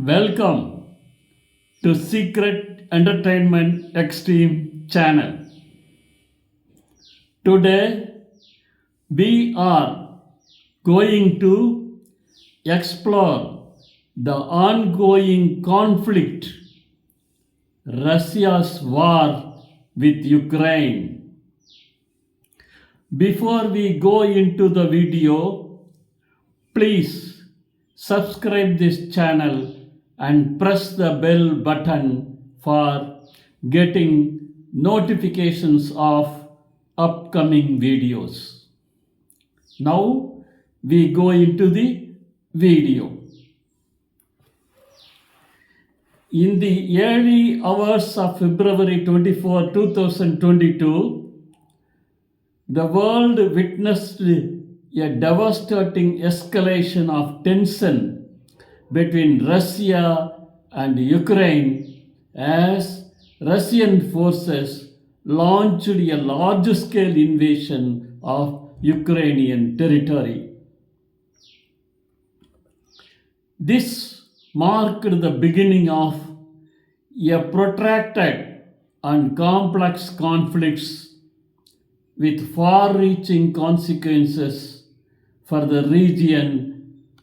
Welcome to Secret Entertainment Extreme channel. Today we are going to explore the ongoing conflict, Russia's war with Ukraine. Before we go into the video, please subscribe this channel and press the bell button for getting notifications of upcoming videos. Now we go into the video. In the early hours of February 24, 2022, the world witnessed a devastating escalation of tension between Russia and Ukraine as Russian forces launched a large-scale invasion of Ukrainian territory. This marked the beginning of a protracted and complex conflicts with far-reaching consequences for the region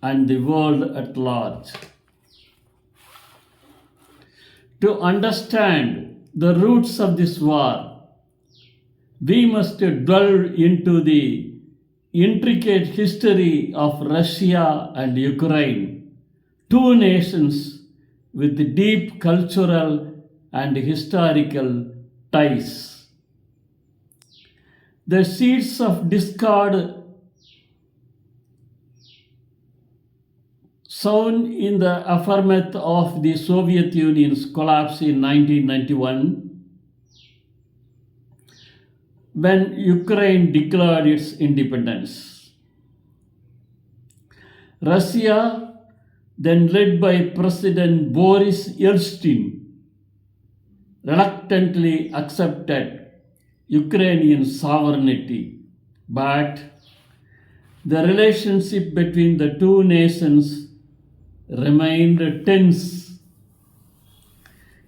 and the world at large. To understand the roots of this war, we must delve into the intricate history of Russia and Ukraine, two nations with deep cultural and historical ties. The seeds of discord sown in the aftermath of the Soviet Union's collapse in 1991, when Ukraine declared its independence. Russia, then led by President Boris Yeltsin, reluctantly accepted Ukrainian sovereignty, but the relationship between the two nations remained tense.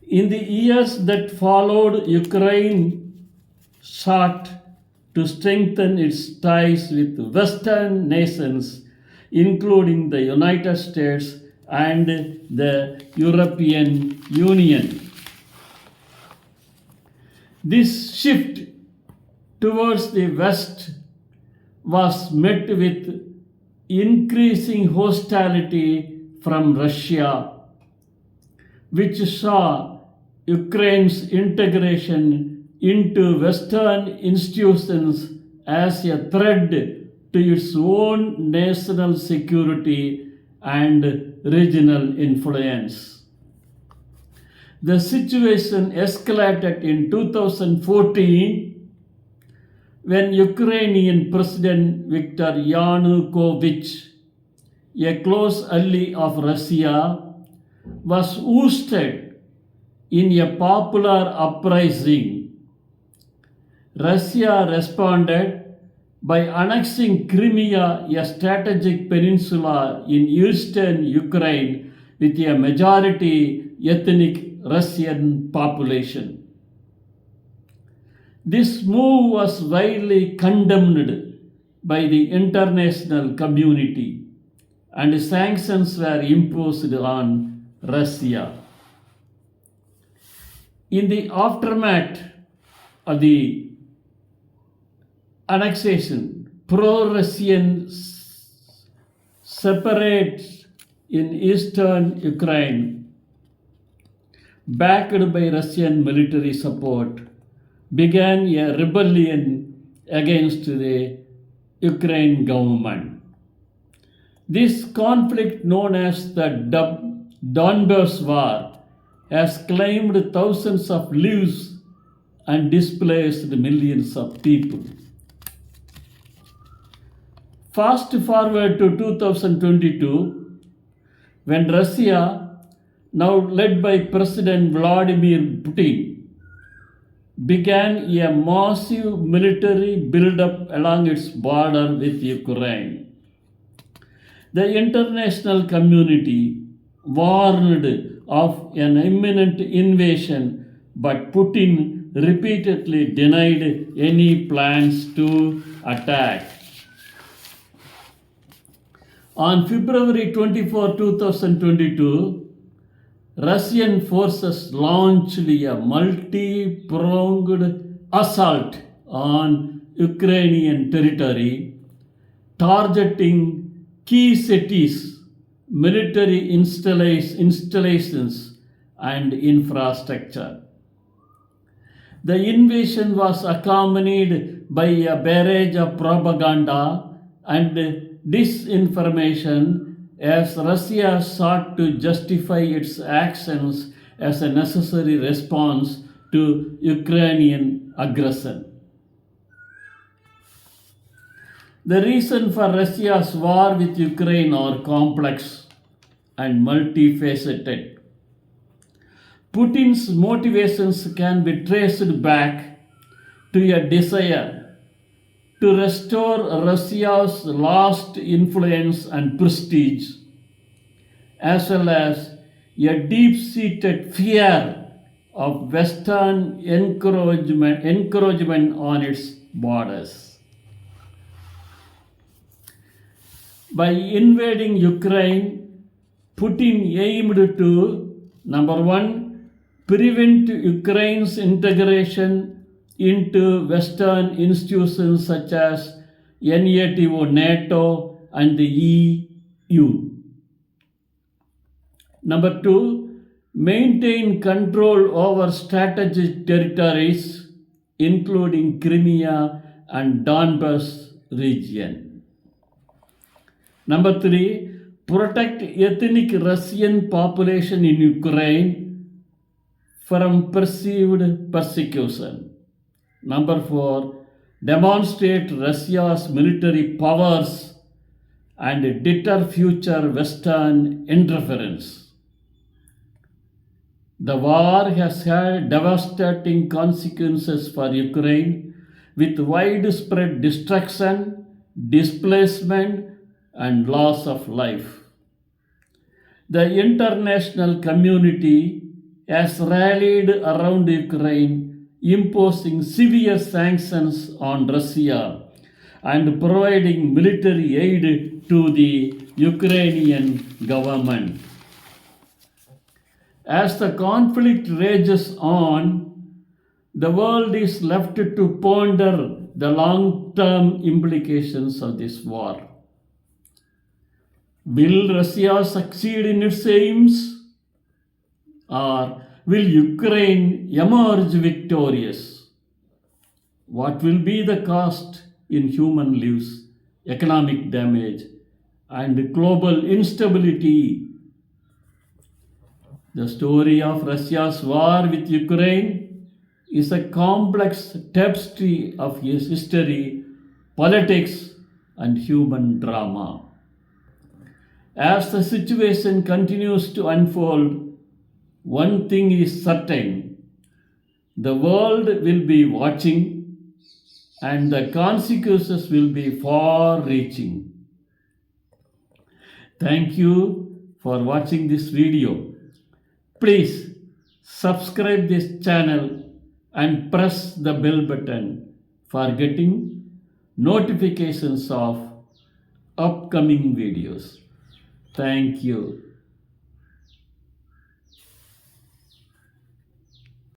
In the years that followed, Ukraine sought to strengthen its ties with Western nations, including the United States and the European Union. This shift towards the West was met with increasing hostility from Russia, which saw Ukraine's integration into Western institutions as a threat to its own national security and regional influence. The situation escalated in 2014 when Ukrainian President Viktor Yanukovych, a close ally of Russia, was ousted in a popular uprising. Russia responded by annexing Crimea, a strategic peninsula in eastern Ukraine with a majority ethnic Russian population. This move was widely condemned by the international community, and sanctions were imposed on Russia. In the aftermath of the annexation, pro-Russian separates in eastern Ukraine, backed by Russian military support, began a rebellion against the Ukraine government. This conflict, known as the Donbas War, has claimed thousands of lives and displaced millions of people. Fast forward to 2022, when Russia, now led by President Vladimir Putin, began a massive military build-up along its border with Ukraine. The international community warned of an imminent invasion, but Putin repeatedly denied any plans to attack. On February 24, 2022, Russian forces launched a multi-pronged assault on Ukrainian territory, targeting key cities, military installations, and infrastructure. The invasion was accompanied by a barrage of propaganda and disinformation as Russia sought to justify its actions as a necessary response to Ukrainian aggression. The reason for Russia's war with Ukraine are complex and multifaceted. Putin's motivations can be traced back to a desire to restore Russia's lost influence and prestige, as well as a deep-seated fear of Western encroachment on its borders. By invading Ukraine, Putin aimed to, number one, prevent Ukraine's integration into Western institutions such as NATO, and the EU. Number two, maintain control over strategic territories, including Crimea and Donbas region. Number three, protect ethnic Russian population in Ukraine from perceived persecution. Number four, demonstrate Russia's military powers and deter future Western interference. The war has had devastating consequences for Ukraine, with widespread destruction, displacement, and loss of life. The international community has rallied around Ukraine, imposing severe sanctions on Russia and providing military aid to the Ukrainian government. As the conflict rages on, the world is left to ponder the long-term implications of this war. Will Russia succeed in its aims? Or will Ukraine emerge victorious? What will be the cost in human lives, economic damage, and global instability? The story of Russia's war with Ukraine is a complex tapestry of his history, politics, and human drama. As the situation continues to unfold, one thing is certain: the world will be watching, and the consequences will be far reaching. Thank you for watching this video. Please subscribe this channel and press the bell button for getting notifications of upcoming videos. Thank you.